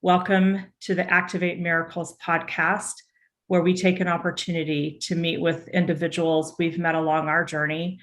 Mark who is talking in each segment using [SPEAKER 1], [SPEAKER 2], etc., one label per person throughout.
[SPEAKER 1] Welcome to the Activate Miracles podcast, where we take an opportunity to meet with individuals we've met along our journey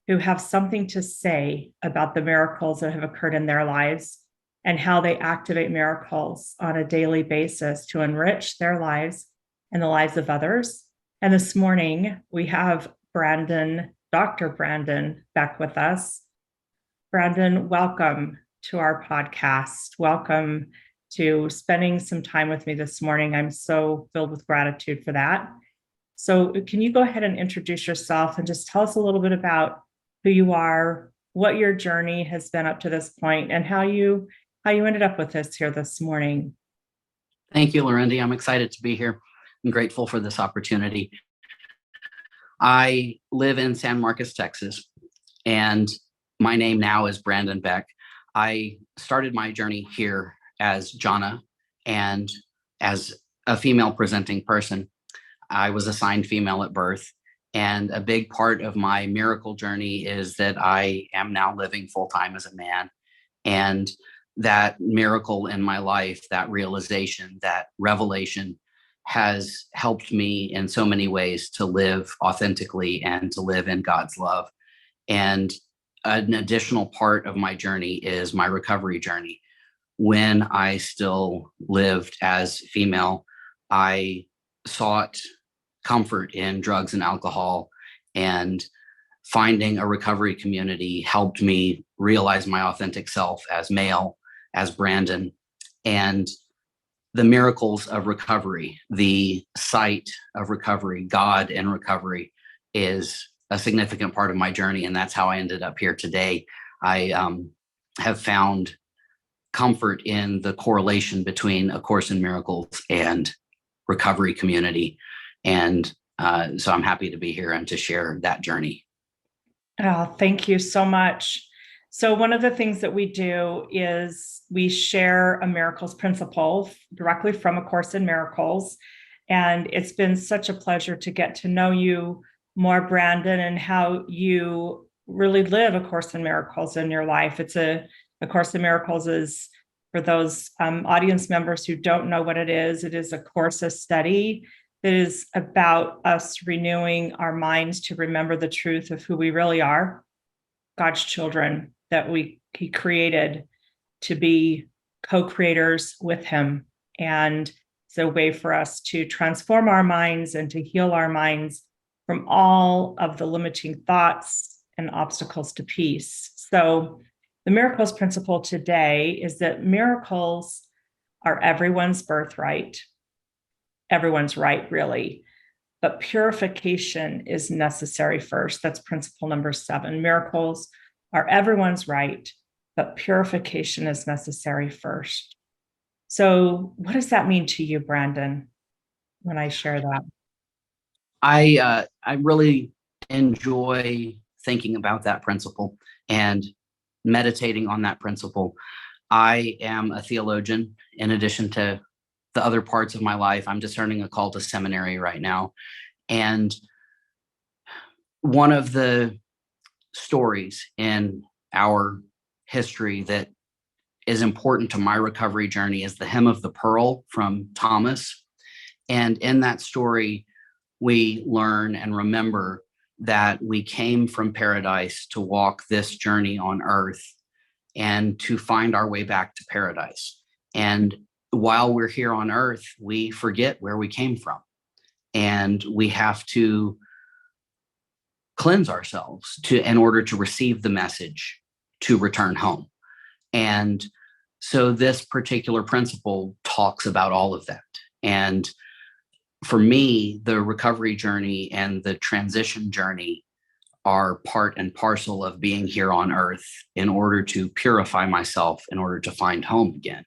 [SPEAKER 1] who have something to say about the miracles that have occurred in their lives and how they activate miracles on a daily basis to enrich their lives and the lives of others. And this morning, we have Dr. Brandon Beck with us. Brandon, welcome to our podcast. Welcome to spending some time with me this morning. I'm so filled with gratitude for that. So can you go ahead and introduce yourself and just tell us a little bit about who you are, what your journey has been up to this point, and how you ended up with us here this morning?
[SPEAKER 2] Thank you, Lorendi. I'm excited to be here. I'm grateful for this opportunity. I live in San Marcos, Texas, and my name now is Brandon Beck. I started my journey here as Jana, and as a female presenting person. I was assigned female at birth, and a big part of my miracle journey is that I am now living full-time as a man. And that miracle in my life, that realization, that revelation has helped me in so many ways to live authentically and to live in God's love. And an additional part of my journey is my recovery journey. When I still lived as female, I sought comfort in drugs and alcohol, and finding a recovery community helped me realize my authentic self as male, as Brandon, and the miracles of recovery, the sight of recovery, God and recovery is a significant part of my journey. And that's how I ended up here today. I have found comfort in the correlation between A Course in Miracles and recovery community. And so I'm happy to be here and to share that journey.
[SPEAKER 1] Oh, thank you so much. So one of the things that we do is we share a miracles principle directly from A Course in Miracles. And it's been such a pleasure to get to know you more, Brandon, and how you really live A Course in Miracles in your life. A Course in Miracles is, for those audience members who don't know what it is a course of study that is about us renewing our minds to remember the truth of who we really are, God's children, that He created to be co-creators with Him. And it's a way for us to transform our minds and to heal our minds from all of the limiting thoughts and obstacles to peace. So the miracles principle today is that miracles are everyone's birthright. Everyone's right, really. But purification is necessary first. That's principle number 7. Miracles are everyone's right, but purification is necessary first. So what does that mean to you, Brandon, when I share that?
[SPEAKER 2] I really enjoy thinking about that principle and meditating on that principle. I am a theologian. In addition to the other parts of my life, I'm discerning a call to seminary right now. And one of the stories in our history that is important to my recovery journey is the Hymn of the Pearl from Thomas. And in that story, we learn and remember that we came from paradise to walk this journey on earth and to find our way back to paradise. And while we're here on earth, we forget where we came from, and we have to cleanse ourselves in order to receive the message to return home. And so this particular principle talks about all of that. And for me, the recovery journey and the transition journey are part and parcel of being here on earth in order to purify myself, in order to find home again.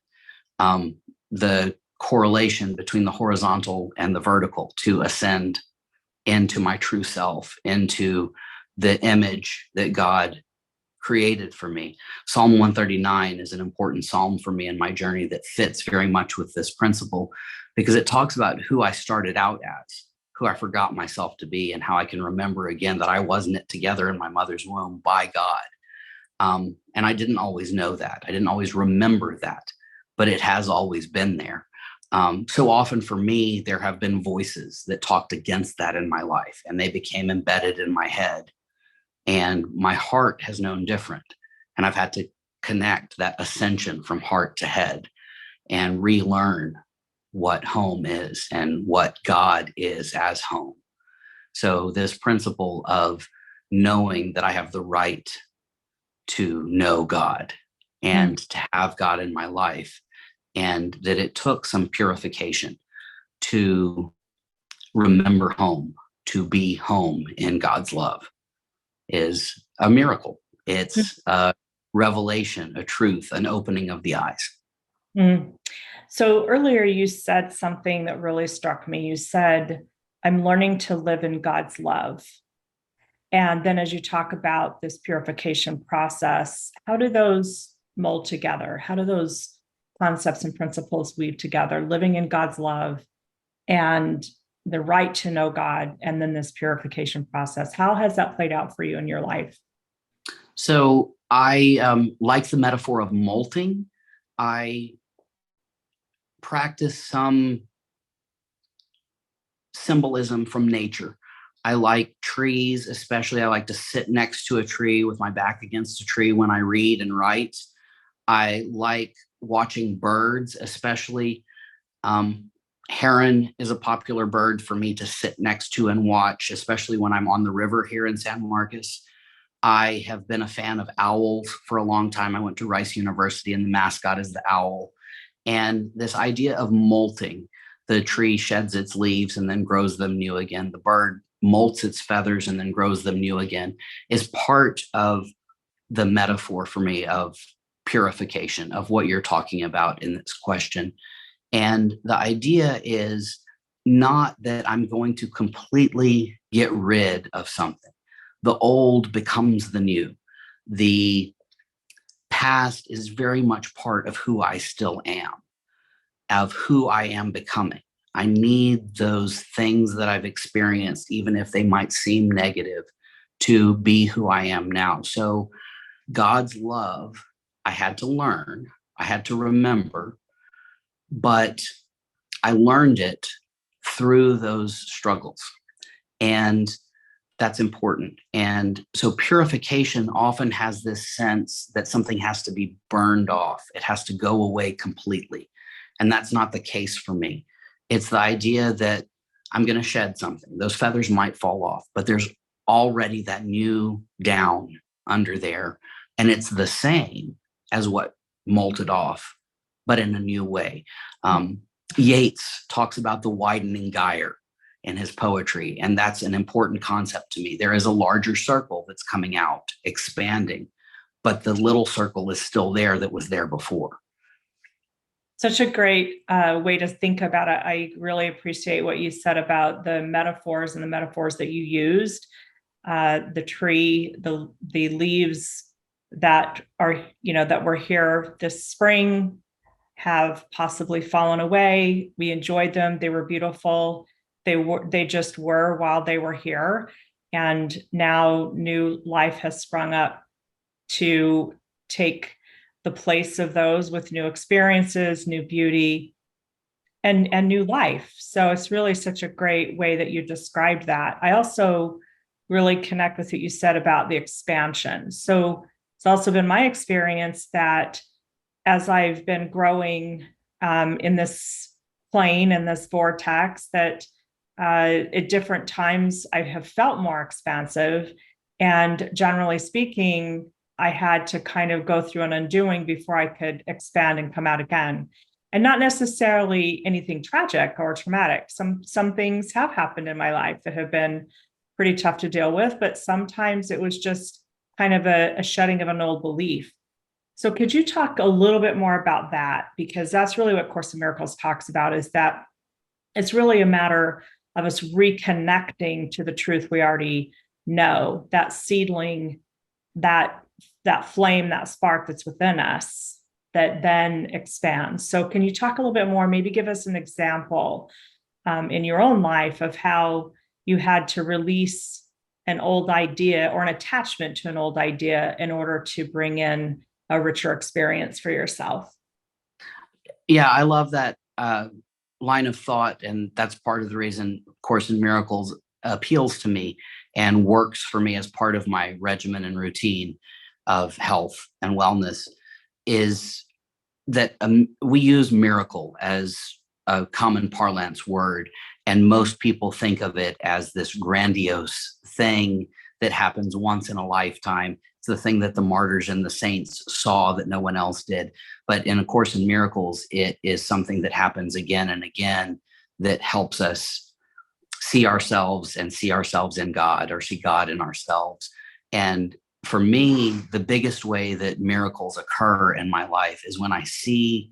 [SPEAKER 2] The correlation between the horizontal and the vertical to ascend into my true self, into the image that God created for me. Psalm 139 is an important psalm for me in my journey that fits very much with this principle, because it talks about who I started out as, who I forgot myself to be, and how I can remember again that I was knit together in my mother's womb by God. And I didn't always know that. I didn't always remember that. but it has always been there. So often for me, there have been voices that talked against that in my life, and they became embedded in my head. And my heart has known different. And I've had to connect that ascension from heart to head and relearn what home is and what God is as home. So, this principle of knowing that I have the right to know God and to have God in my life, and that it took some purification to remember home, to be home in God's love, is a miracle. It's a revelation, a truth, an opening of the eyes.
[SPEAKER 1] Mm. So earlier you said something that really struck me. You said, I'm learning to live in God's love. And then as you talk about this purification process, how do those mold together? How do those concepts and principles weave together, living in God's love and the right to know God, and then this purification process? How has that played out for you in your life?
[SPEAKER 2] So I like the metaphor of molting. I practice some symbolism from nature. I like trees, especially. I like to sit next to a tree with my back against a tree when I read and write. I like watching birds, especially. Heron is a popular bird for me to sit next to and watch, especially when I'm on the river here in San Marcos. I have been a fan of owls for a long time. I went to Rice University, and the mascot is the owl. And this idea of molting, the tree sheds its leaves and then grows them new again. The bird molts its feathers and then grows them new again, is part of the metaphor for me of purification, of what you're talking about in this question. And the idea is not that I'm going to completely get rid of something. The old becomes the new. The past is very much part of who I still am, of who I am becoming. I need those things that I've experienced, even if they might seem negative, to be who I am now. So God's love, I had to learn, I had to remember, but I learned it through those struggles. And that's important. And so purification often has this sense that something has to be burned off. It has to go away completely. And that's not the case for me. It's the idea that I'm going to shed something. Those feathers might fall off, but there's already that new down under there. And it's the same as what molted off, but in a new way. Yeats talks about the widening gyre in his poetry, and that's an important concept to me. There is a larger circle that's coming out, expanding, but the little circle is still there that was there before.
[SPEAKER 1] Such a great way to think about it. I really appreciate what you said about the metaphors and the metaphors that you used. The tree, the leaves that are, that were here this spring have possibly fallen away. We enjoyed them. They were beautiful. They just were while they were here. And now new life has sprung up to take the place of those with new experiences, new beauty, and new life. So it's really such a great way that you described that. I also really connect with what you said about the expansion. So it's also been my experience that as I've been growing in this plane, in this vortex, that at different times I have felt more expansive. And generally speaking, I had to kind of go through an undoing before I could expand and come out again. And not necessarily anything tragic or traumatic. Some things have happened in my life that have been pretty tough to deal with, but sometimes it was just kind of a shedding of an old belief. So could you talk a little bit more about that? Because that's really what Course in Miracles talks about, is that it's really a matter of us reconnecting to the truth we already know, that seedling, that flame, that spark that's within us that then expands. So can you talk a little bit more, maybe give us an example in your own life of how you had to release an old idea or an attachment to an old idea in order to bring in a richer experience for yourself?
[SPEAKER 2] Yeah, I love that line of thought, and that's part of the reason Course in Miracles appeals to me and works for me as part of my regimen and routine of health and wellness. Is that we use miracle as a common parlance word, and most people think of it as this grandiose thing that happens once in a lifetime. It's the thing that the martyrs and the saints saw that no one else did. But in A Course in Miracles, it is something that happens again and again that helps us see ourselves and see ourselves in God, or see God in ourselves. And for me, the biggest way that miracles occur in my life is when I see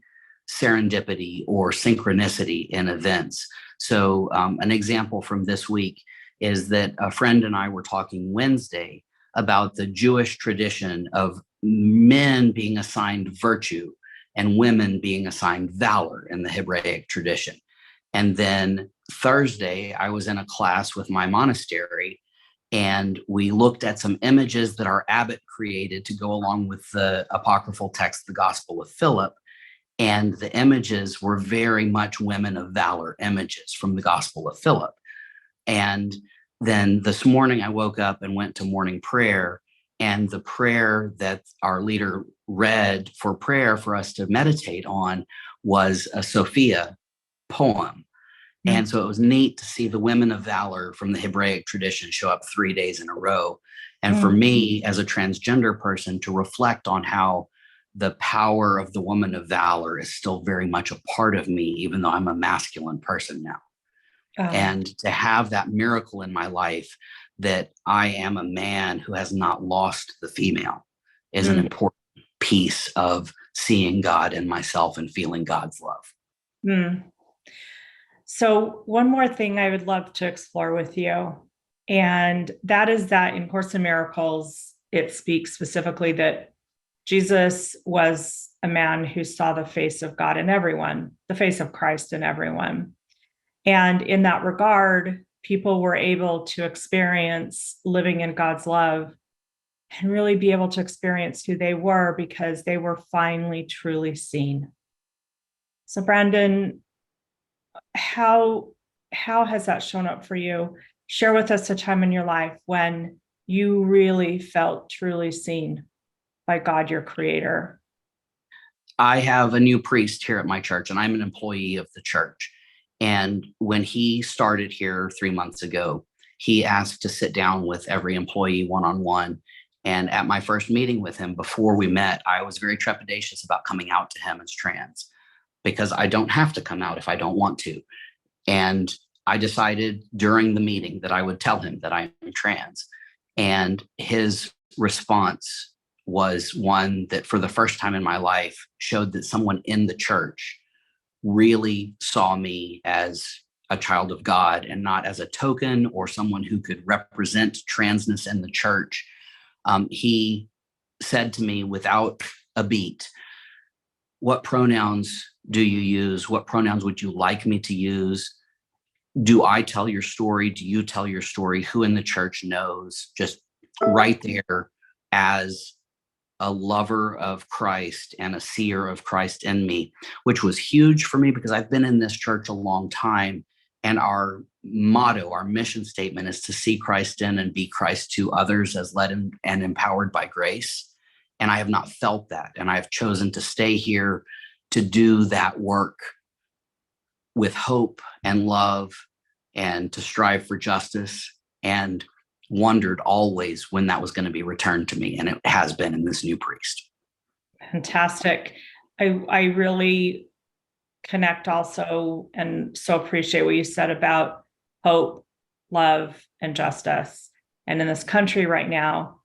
[SPEAKER 2] serendipity or synchronicity in events. So, an example from this week is that a friend and I were talking Wednesday about the Jewish tradition of men being assigned virtue and women being assigned valor in the Hebraic tradition. And then Thursday, I was in a class with my monastery, and we looked at some images that our abbot created to go along with the apocryphal text, the Gospel of Philip. And the images were very much women of valor images from the Gospel of Philip. And then this morning, I woke up and went to morning prayer. And the prayer that our leader read for prayer for us to meditate on was a Sophia poem. And so it was neat to see the women of valor from the Hebraic tradition show up 3 days in a row. And for me, as a transgender person, to reflect on how the power of the woman of valor is still very much a part of me, even though I'm a masculine person now. And to have that miracle in my life that I am a man who has not lost the female is an important piece of seeing God in myself and feeling God's love.
[SPEAKER 1] So one more thing I would love to explore with you, and that is that in Course in Miracles, it speaks specifically that Jesus was a man who saw the face of God in everyone, the face of Christ in everyone. And in that regard, people were able to experience living in God's love and really be able to experience who they were because they were finally truly seen. So Brandon, how has that shown up for you? Share with us a time in your life when you really felt truly seen by God, your creator.
[SPEAKER 2] I have a new priest here at my church, and I'm an employee of the church. And when he started here 3 months ago, he asked to sit down with every employee one-on-one. And at my first meeting with him, before we met, I was very trepidatious about coming out to him as trans, because I don't have to come out if I don't want to. And I decided during the meeting that I would tell him that I am trans. And his response was one that, for the first time in my life, showed that someone in the church really saw me as a child of God and not as a token or someone who could represent transness in the church. He said to me without a beat, "What pronouns do you use? What pronouns would you like me to use? Do I tell your story? Do you tell your story? Who in the church knows?" Just right there, as a lover of Christ and a seer of Christ in me, which was huge for me because I've been in this church a long time. And our motto, our mission statement is to see Christ in and be Christ to others as led and empowered by grace. And I have not felt that. And I've chosen to stay here to do that work with hope and love and to strive for justice, and wondered always when that was going to be returned to me. And it has been in this new priest.
[SPEAKER 1] Fantastic. I really connect also and so appreciate what you said about hope, love, and justice. And in this country right now,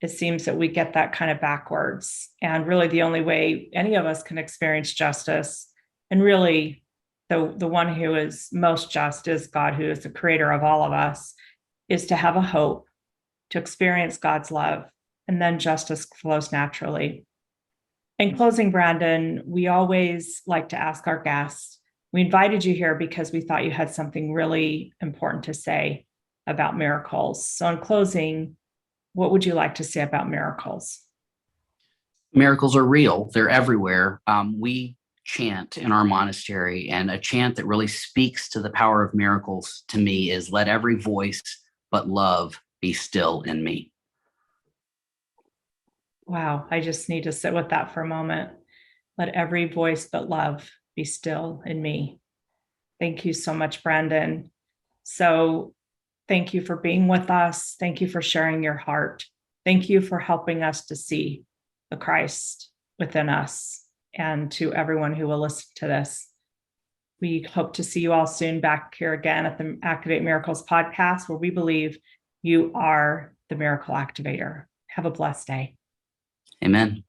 [SPEAKER 1] it seems that we get that kind of backwards. And really the only way any of us can experience justice, and really the one who is most just is God, who is the creator of all of us, is to have a hope, to experience God's love, and then justice flows naturally. In closing, Brandon, we always like to ask our guests, we invited you here because we thought you had something really important to say about miracles. So in closing, what would you like to say about miracles?
[SPEAKER 2] Miracles are real. They're everywhere. We chant in our monastery, and a chant that really speaks to the power of miracles to me, is "Let every voice but love be still in me."
[SPEAKER 1] Wow, I just need to sit with that for a moment. Let every voice but love be still in me. Thank you so much, Brandon. So thank you for being with us. Thank you for sharing your heart. Thank you for helping us to see the Christ within us, and to everyone who will listen to this. We hope to see you all soon back here again at the Activate Miracles podcast, where we believe you are the miracle activator. Have a blessed day.
[SPEAKER 2] Amen.